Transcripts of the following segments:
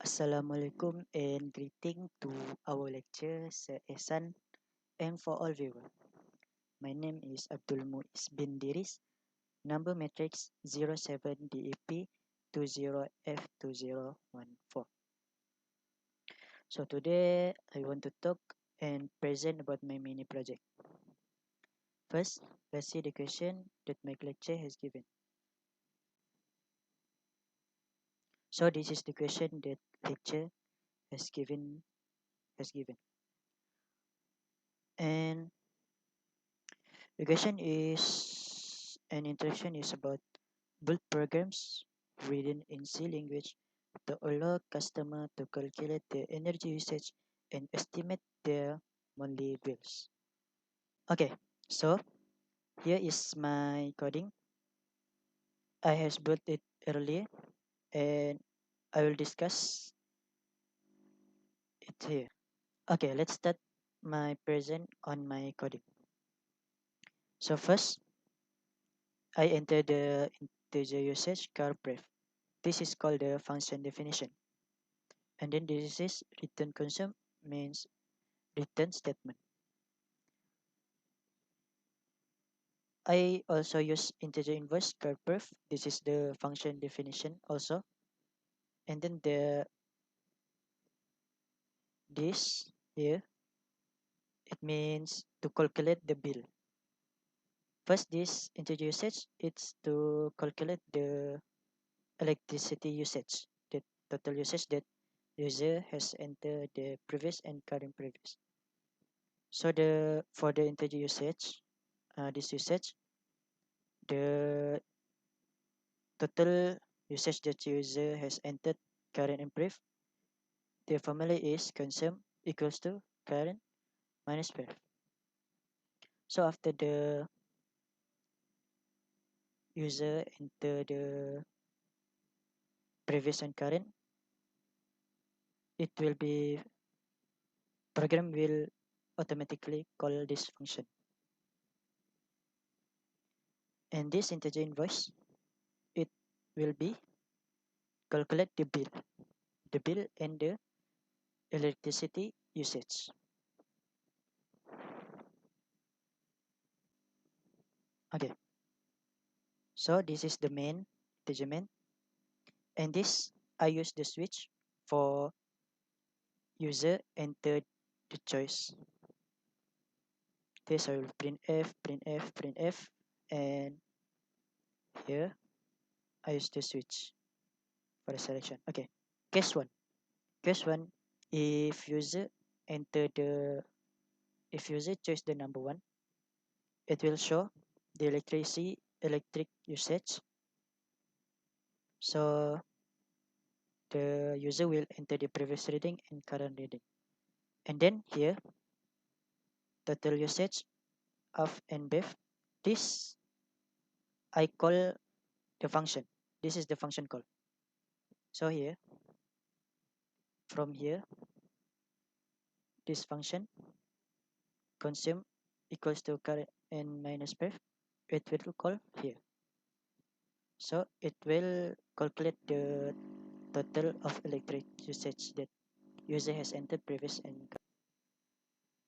Assalamualaikum and greeting to our lecture session and for all viewers. My name is Abdul Muiz bin Diris, number matrix 07 DEP 20F2014. So today I want to talk and present about my mini project. First, let's see the question that my lecture has given. So this is the question that lecture has given. And the question is an introduction is about build programs written in C language to allow customer to calculate their energy usage and estimate their monthly bills. Okay, so here is my coding. I has built it earlier and I will discuss it here. Okay, let's start my present on my coding. So first, I enter the integer usage car pref. This is called the function definition. And then this is return consume means return statement. I also use integer inverse curve pref. This is the function definition also. And then this here, it means to calculate the bill. First, this integer usage, it's to calculate the electricity usage, the total usage that user has entered the previous and current previous. So for the integer usage, this usage, the total usage that user has entered current and prev, the formula is consume equals to current minus prev. So after the user enter the previous and current, it will be program will automatically call this function. And this integer invoice, it will be calculate the bill and the electricity usage. Okay, so this is the main integer main, and this I use the switch for user enter the choice. This I will print F, and here I use the switch for the selection. Okay, case one. Case one, if user enter the if user choose the number one, it will show the electric usage. So the user will enter the previous reading and current reading. And then here, total usage of and bev. This I call the function. This is the function call. So here, from here, this function consume equals to current and minus bev. It will call here. So it will calculate the total of electric usage that user has entered previous and current.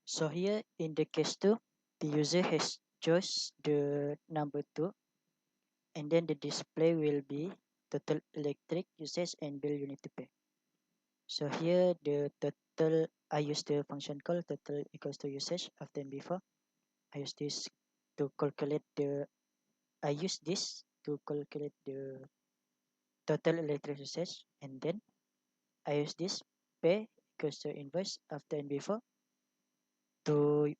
So here in the case 2, the user has chose the number 2, and then the display will be total electric usage and bill unit to pay. So here the total, I use the function call total equals to usage after and before. I use this to calculate the, I use this to calculate the total electric usage, and then I use this pay equals to invoice after and before to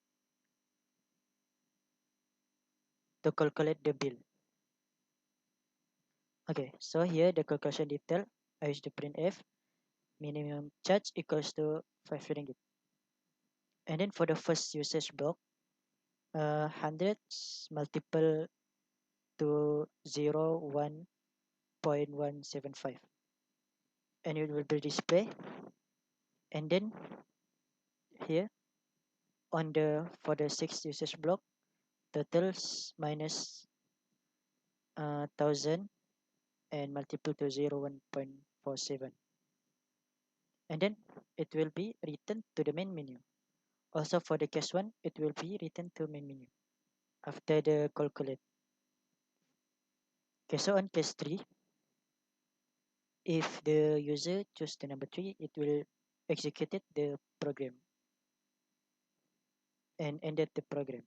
calculate the bill. Okay, so here the calculation detail, I use the print F, minimum charge equals to 5 ringgit. And then for the first usage block, hundreds multiple to 1.175, and it will be display. And then here on the for the sixth usage block, totals minus 1000 and multiple to 1.47. and then it will be written to the main menu. Also for the case 1, it will be written to main menu after the calculate. Okay, so on case 3, if the user choose the number 3, it will execute the program and ended the program.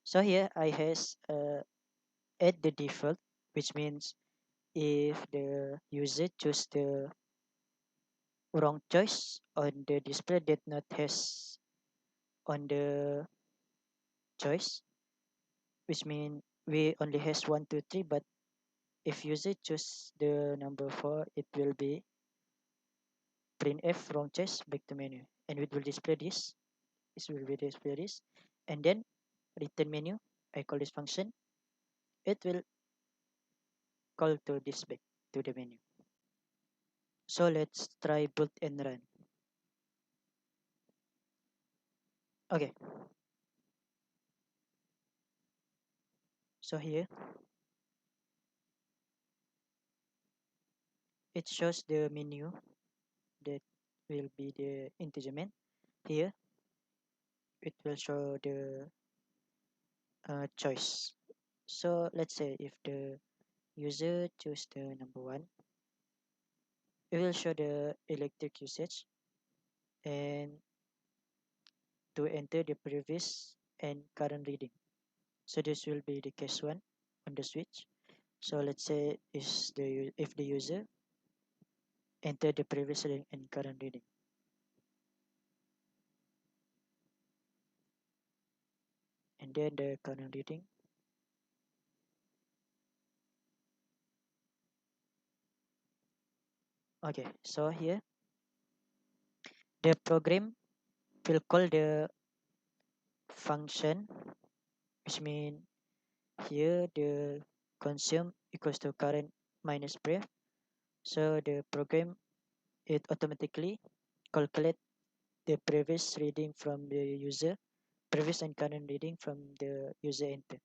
So here I has add the default, which means if the user choose the wrong choice on the display that not has on the choice, which mean we only has 1 2 3, but if user choose the number 4, it will be printf wrong choice back to menu, and it will display this. This will be display this, and then return menu. I call this function. It will call to this back to the menu. So let's try boot and run. Okay. So here it shows the menu that will be the integer main. Here it will show the choice. So let's say if the user choose the number 1, it will show the electric usage and to enter the previous and current reading. So this will be the case 1 on the switch. So let's say if the user enter the previous reading and current reading, and then the current reading. Okay, so here the program will call the function, which mean here the consume equals to current minus pref. So the program it automatically calculate the previous reading from the user, previous and current reading from the user enter.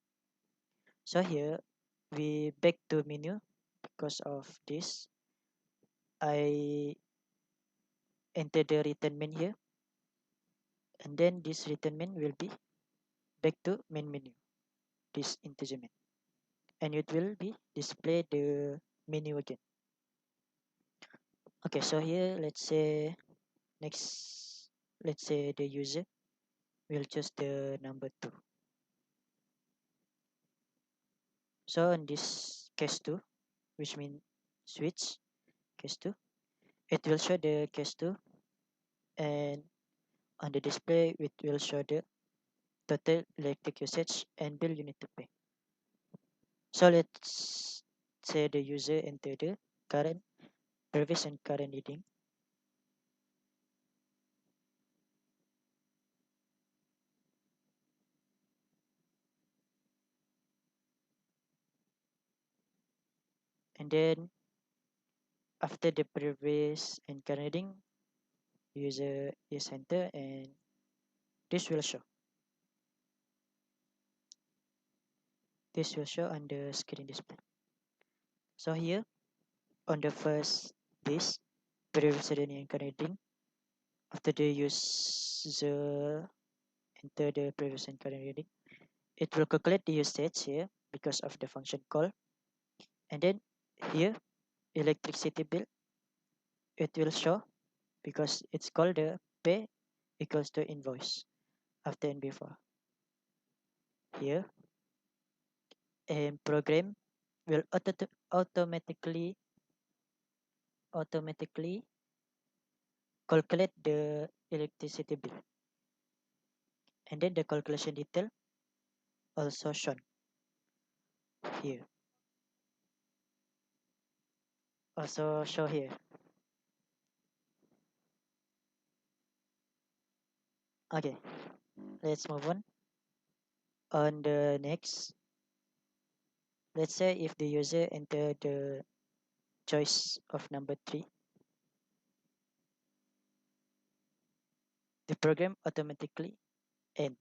So here we back to menu. Because of this, I enter the return main here, and then this return main will be back to main menu, this integer main, and it will be display the menu again. Okay, so here next let's say the user will choose the number 2. So in this case 2, which means switch case 2, it will show the case 2, and on the display it will show the total electric usage and bill you need to pay. So let's say the user enter the current, previous and current reading, and then after the previous and current reading, user is enter, and this will show. This will show on the screen display. So here on the first this previous reading and current reading, after the user enter the previous and current reading, it will calculate the usage here because of the function call, and then here electricity bill it will show because it's called the pay equals to invoice after and before. Here and program will automatically calculate the electricity bill, and then the calculation detail also shown here, also show here. Okay, let's move on the next. Let's say if the user enter the choice of number 3, the program automatically end.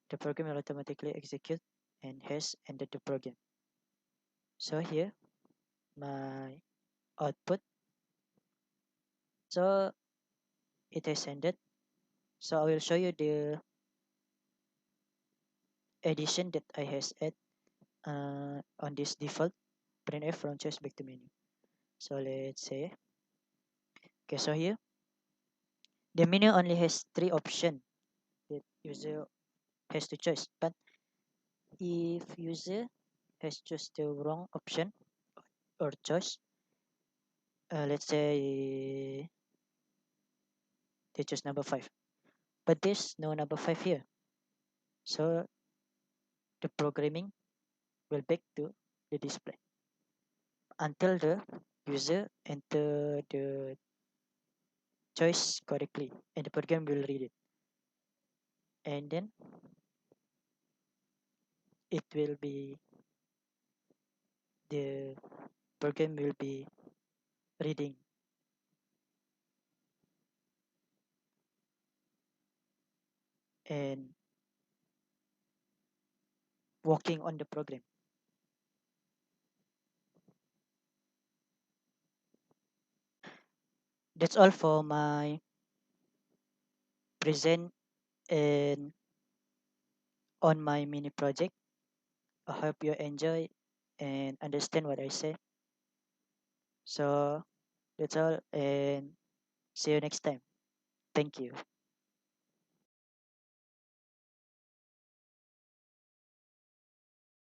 The program will automatically execute and has ended the program. So here my output So it has ended. So I will show you the addition that I has add on this default printf from choice back to menu. So let's say, okay, so here the menu only has three options that user has to choose. But if user has choose the wrong option or choice, let's say they choose number five, but there's no number five here. So the programming will back to the display until the user enter the choice correctly and the program will read it, and then it will be the program will be reading and working on the program. That's all for my present and on my mini project. I hope you enjoy and understand what I say. So that's all, and see you next time. Thank you.